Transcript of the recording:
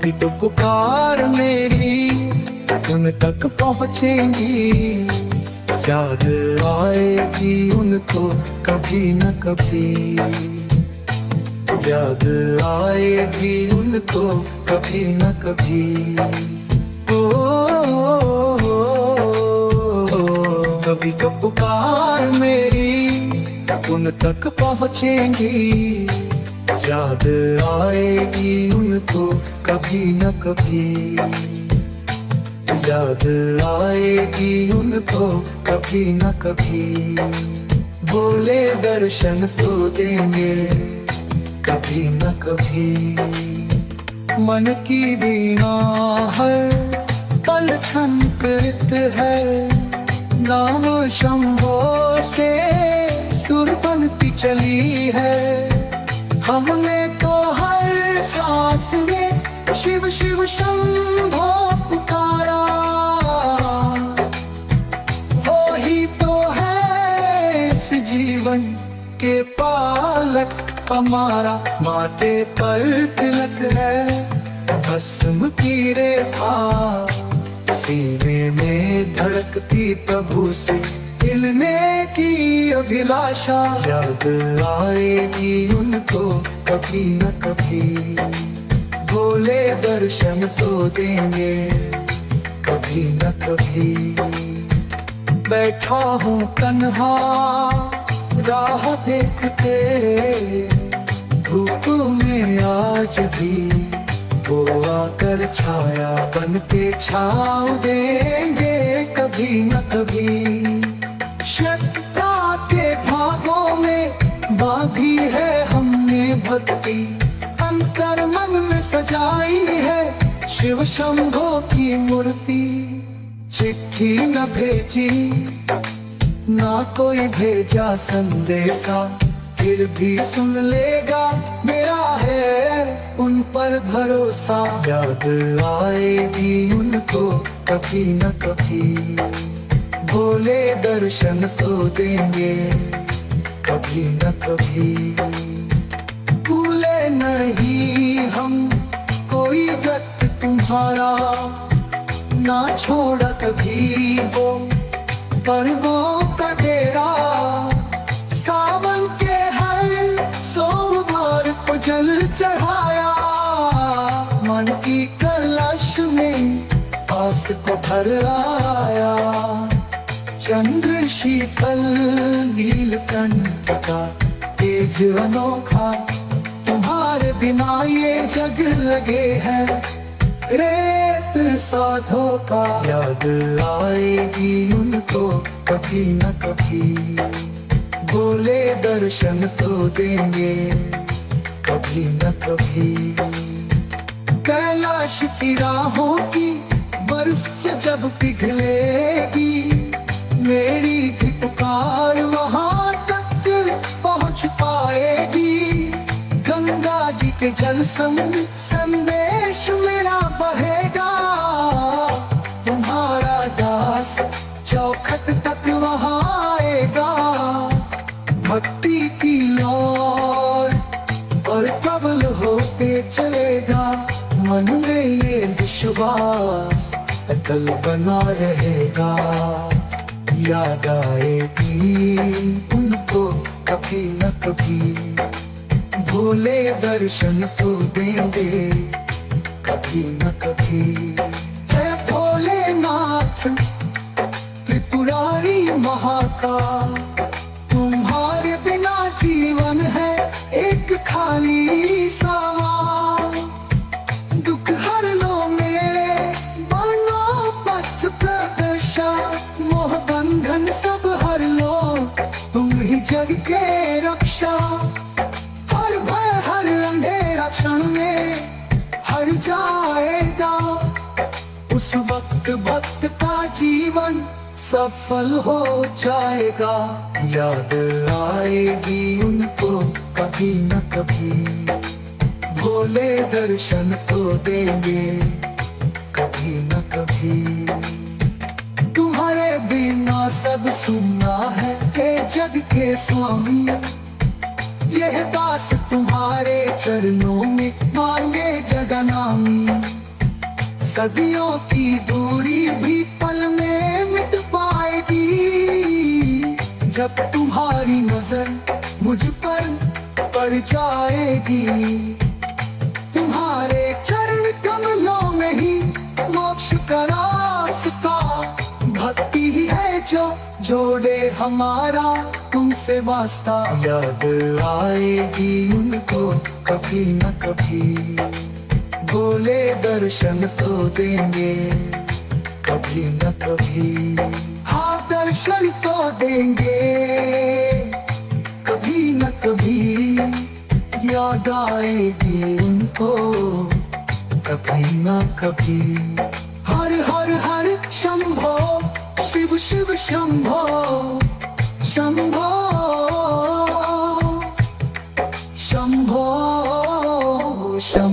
कभी तो पुकार मेरी उन तक पहुँचेंगी, याद आएगी उनको कभी न कभी, याद आएगी उनको कभी न कभी। कभी तो पुकार मेरी उन तक पहुँचेंगी, याद आएगी उनको कभी न कभी, याद आएगी उनको कभी न कभी। बोले दर्शन तो देंगे कभी न कभी। मन की वीणा हर पल छंकृत है, नाम शंभो से सुर बनती चली है। हमने तो हर सांस में शिव शिव शंभो पुकारा, वो ही तो है इस जीवन के पालक हमारा। माथे पर तिलक है भस्म की रेखा, सीने में धड़कती प्रभु से मिलने की अभिलाषा। याद आएगी उनको कभी न कभी, भोले दर्शन तो देंगे कभी न कभी। बैठा हूँ तन्हा राह देखते, धूप में आज भी वो आकर छाया बन के छाँव देंगे कभी न कभी। श्रद्धा के धागों में बांधी है हमने भक्ति, अंतर मन में सजाई है शिव शंभो की मूर्ति। चिट्ठी न भेजी ना कोई भेजा संदेशा, फिर भी सुन लेगा मेरा है उन पर भरोसा। याद आएगी उनको कभी न कभी, भोले दर्शन तो देंगे कभी न कभी। भूले नहीं हम कोई व्रत तुम्हारा, ना छोड़ा कभी वो पर्वों का डेरा। सावन के हर सोमवार को जल चढ़ाया, मन की कलश में आस को भर आया। चंद्र शीतल नीलकंठ का तेज अनोखा, तुम्हारे बिना ये जग लगे है रेत साधो का। याद आएगी उनको कभी न कभी, भोले दर्शन तो देंगे कभी न कभी। कैलाश की राहों की बर्फ जब पिघलेगी, मेरी भी पुकार वहां तक पहुंच पाएगी। गंगा जी के जल संग संदेश मेरा बहेगा, तुम्हारा दास चौखट तक वहां आएगा। भक्ति की लौर और प्रबल होते चलेगा, मन में ये विश्वास अटल बना रहेगा। याद आएगी उनको कभी न कभी, भोले दर्शन तो देंगे कभी न कभी। है भोलेनाथ त्रिपुरारी महाकाल, तुम्हारे बिना जीवन है एक खाली सवाल। दुख हर लो मेरे बनो पथ प्रदर्शक, मोह बंधन सब हर लो तुम ही जग के रक्षा। हर भय हर अंधेरा क्षण में हर जाएगा, उस वक्त भक्त का जीवन सफल हो जाएगा। याद आएगी उनको कभी न कभी, भोले दर्शन तो देंगे कभी न कभी। तुम्हारे बिना सब सुनना है हे जग के स्वामी, यह दास तुम्हारे चरणों में मांगे जगह नामी। सदियों की दूरी भी पल में मिट पाएगी, जब तुम्हारी नजर मुझ पर पड़ जाएगी। तुम्हारे चरण कमलों में ही मोक्ष का रास्ता, भक्ति ही है जो जोड़े हमारा तुमसे वास्ता। याद आएगी उनको कभी न कभी, बोले दर्शन तो देंगे कभी न कभी। हाँ दर्शन तो देंगे कभी न कभी, याद आएगी उनको कभी न कभी। हर हर हर शंभो शिव शिव शंभो शंभो शंभो शंभो।